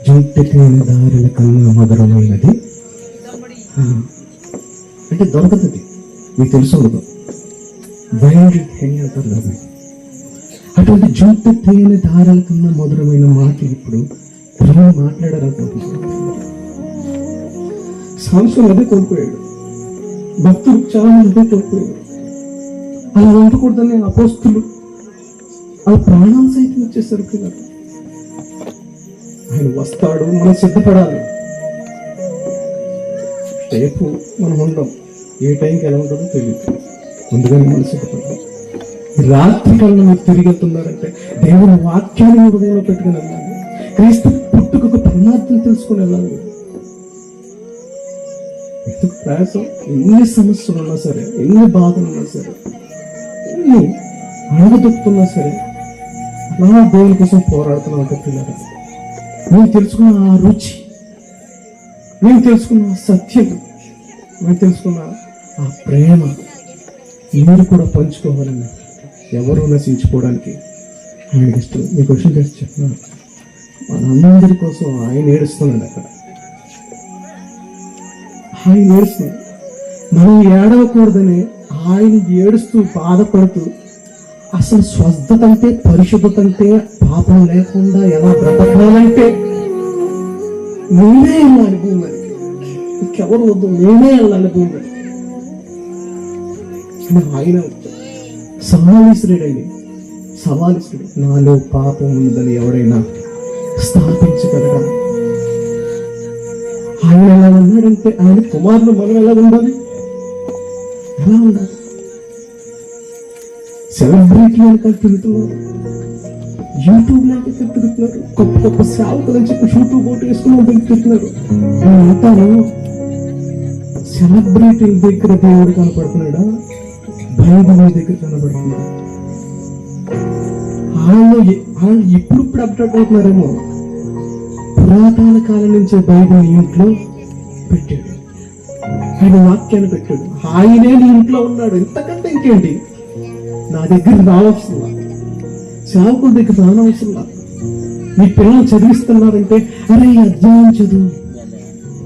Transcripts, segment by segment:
జుంటి తేనె దారుల కన్నా మధురమైనది అంటే దొరకతుంది, మీకు తెలుసు ఉండదు. వైల్డ్ హెంగ్ అంటారు కదా, అటువంటి జుంటి తేనె దారుల కన్నా మధురమైన మాట ఇప్పుడు పిల్లలు మాట్లాడారనుకుంటున్నారు. సంవత్సరం అదే కోల్పోయాడు, భక్తులు చాలా మంది కోల్పోయాడు. అలా ఉండకూడదని అపోస్తులు ఆ ప్రాణాలు సైతం వచ్చేసరి పిల్లలు. ఆయన వస్తాడు, మనం సిద్ధపడాలి. రేపు మనం ఉండం, ఏ టైంకి ఎలా ఉంటుందో తెలియదు, ముందుగానే మనం సిద్ధపడాలి. రాత్రి కన్నా మీరు తిరిగి వెళ్తున్నారంటే దేవుని వాక్యాన్ని హృదయంలో పెట్టుకుని వెళ్ళాలి. క్రీస్తు పుట్టుకొక పరమార్థం తెలుసుకుని వెళ్ళాలి. ఎందుకు ప్రయాసం? ఎన్ని సమస్యలు ఉన్నా సరే, ఎన్ని బాధలు ఉన్నా సరే, ఎన్ని అణగదొక్కుతున్నా సరే, అలా దేవుని కోసం పోరాడుతున్నా అంటే పిల్లలు, నేను తెలుసుకున్న ఆ రుచి, నేను తెలుసుకున్న ఆ సత్యం, నేను తెలుసుకున్న ఆ ప్రేమ మీరు కూడా పంచుకోవాలని, ఎవరు నశించుకోవడానికి ఆయనకి ఇష్టం. మీ క్వశ్చన్ చేసి చెప్తున్నాను, మనందరి కోసం ఆయన ఏడుస్తున్నాడు. అక్కడ ఆయన ఏడుస్తున్నాడు. మనం ఏడవకూడదని ఆయన ఏడుస్తూ బాధపడుతూ, అసలు స్వస్థత అంటే, పరిశుద్ధత అంటే, పాపం లేకుండా ఎలా బ్రతకాలంటే నేనే వెళ్ళాలి భూమి, ఇంకెవరు వద్దు, నేనే వెళ్ళాలి భూమి. ఆయన సవాలిస్తుడైంది, సవాలిస్తుడు. నాలో పాపం ఉన్నదని ఎవరైనా స్థాపించగలరా? ఆయన ఎలా ఉన్నాడంటే, ఆయన కుమారులు మనం ఎలా ఉండాలి? ఎలా ఉండాలి? సెలబ్రిటీ అని తిరుగుతున్నారు, యూట్యూబ్ లాంటి తిరుగుతున్నారు, గొప్ప గొప్ప సేవకులు అని చెప్పి యూట్యూబ్ ఓటు వేసుకుని తిరుగుతున్నారు. నేను అంటాను, సెలబ్రిటీ దగ్గర దేవుడు కనపడుతున్నాడా? బైబిల్ దగ్గర కనబడుతున్నాడు. ఆయన ఇప్పుడు అప్డేట్ అవుతున్నారేమో. పురాతన కాలం నుంచే బైబిల్ ఇంట్లో పెట్టాడు, ఆయన వాక్యాన్ని పెట్టాడు. ఆయనే నీ ఇంట్లో ఉన్నాడు, ఇంతకంటే ఇంకేంటి? నా దగ్గర రావచ్చులా, సేవకుల దగ్గర రానవచ్చులా. మీ పిల్లలు చదివిస్తున్నారంటే, అరే ఈ అధ్యాయం చదువు,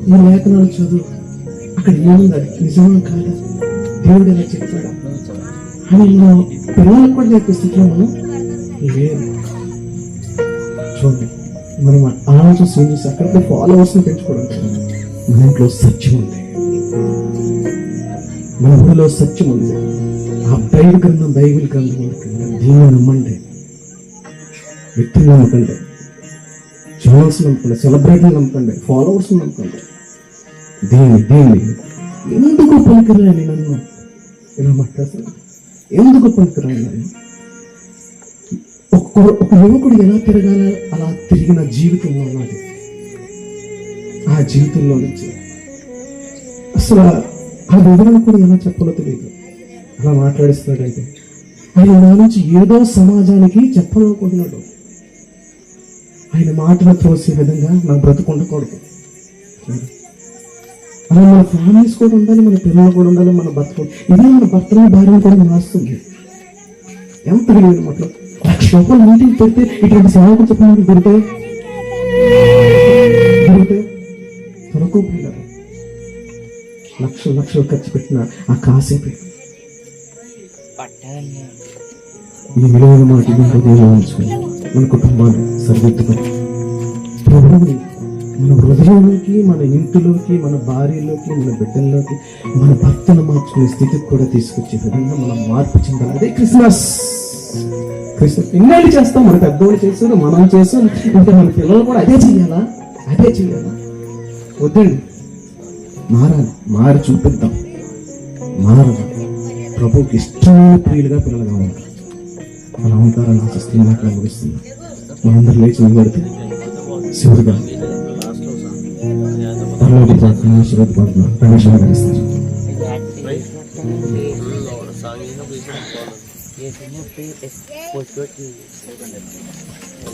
ఈ లేఖనాలు చదువు, అక్కడ ఏముంది, అది నిజమా కాదా, దేవుడు ఎలా చెప్పాడా అని పిల్లలకు కూడా చెప్పే స్థితిలో మనం లేదు. చూడండి, మనం ఆలోచన చేసి అక్కడికి ఫాలోవర్స్ ని పెంచుకోవడానికి మన ఇంట్లో సత్యం ఉంది, మన ఊరిలో సత్యం ఉంది. ఆ బైబిల్ గ్రంథం దీన్ని నమ్మండి, వ్యక్తిని నమ్మకండి, ఛానల్స్ నమ్మకండి, సెలబ్రిటీని నమ్మకండి, ఫాలోవర్స్ నమ్మకండి. దీన్ని ఎందుకు పనికిరాని నన్ను ఇలా మాట్లాడుతున్నాను, ఎందుకు పనికిరాని నన్ను? ఒక యువకుడు ఎలా తిరగాల అలా తిరిగిన జీవితం అన్నది. ఆ జీవితంలో నుంచి అసలు ఆ వివరణ కూడా ఎలా చెప్పాలో తెలియదు, అలా మాట్లాడిస్తున్నాడంటే ఆయన నా నుంచి ఏదో సమాజానికి చెప్పాలనుకుంటున్నాడు. ఆయన మాటలు తోసే విధంగా నా బ్రతుకుండకూడదు. అలా మన ఫ్యామిలీస్ కూడా ఉండాలి, మన పిల్లలు కూడా ఉండాలి, మన భర్త కూడా. ఇదే మన భర్తను భార్యను కూడా మారుస్తుంది. ఎంత తెలియదు మాటలు. 1,00,000 రూపాయలు మీటింగ్ పెడితే ఇటువంటి సేవకు చెప్పడానికి దొరికితే దొరకలేదు. లక్షలు ఖర్చు పెట్టిన ఆ కాసేపే ఈ విలువైన మాట హృదయంలో ఉంచుకొని మన కుటుంబాన్ని సరిదిద్దుకొని ప్రభువుని మన హృదయంలోకి, మన ఇంటిలోకి, మన భార్యలోకి, మన బిడ్డల్లోకి, మన భర్తను మార్చుకునే స్థితికి కూడా తీసుకొచ్చే విధంగా మనం మార్పు చెందాలి. అదే క్రిస్మస్. ఇన్నేళ్ళు చేస్తాం, మన పెద్దోళ్ళు చేశారు, మనం చేసాం, ఇంకా మన పిల్లలు కూడా అదే చెయ్యాలా? వద్దండి, మారి చూపిద్దాం. మారదు. ప్రభువుకి ఇష్టమైన ప్రియులుగా పిల్లలుగా ఉంటారు. అలా ఉంటారని ఆశిస్తున్న మాటలు ముగిస్తుంది. మనందరూ లేచి నిలబడితే శివుడుగా పరలోకి ప్రార్థన ఆశీర్వాదపడుతున్నాం. పరమేశ్వరుని కలిగిస్తారు.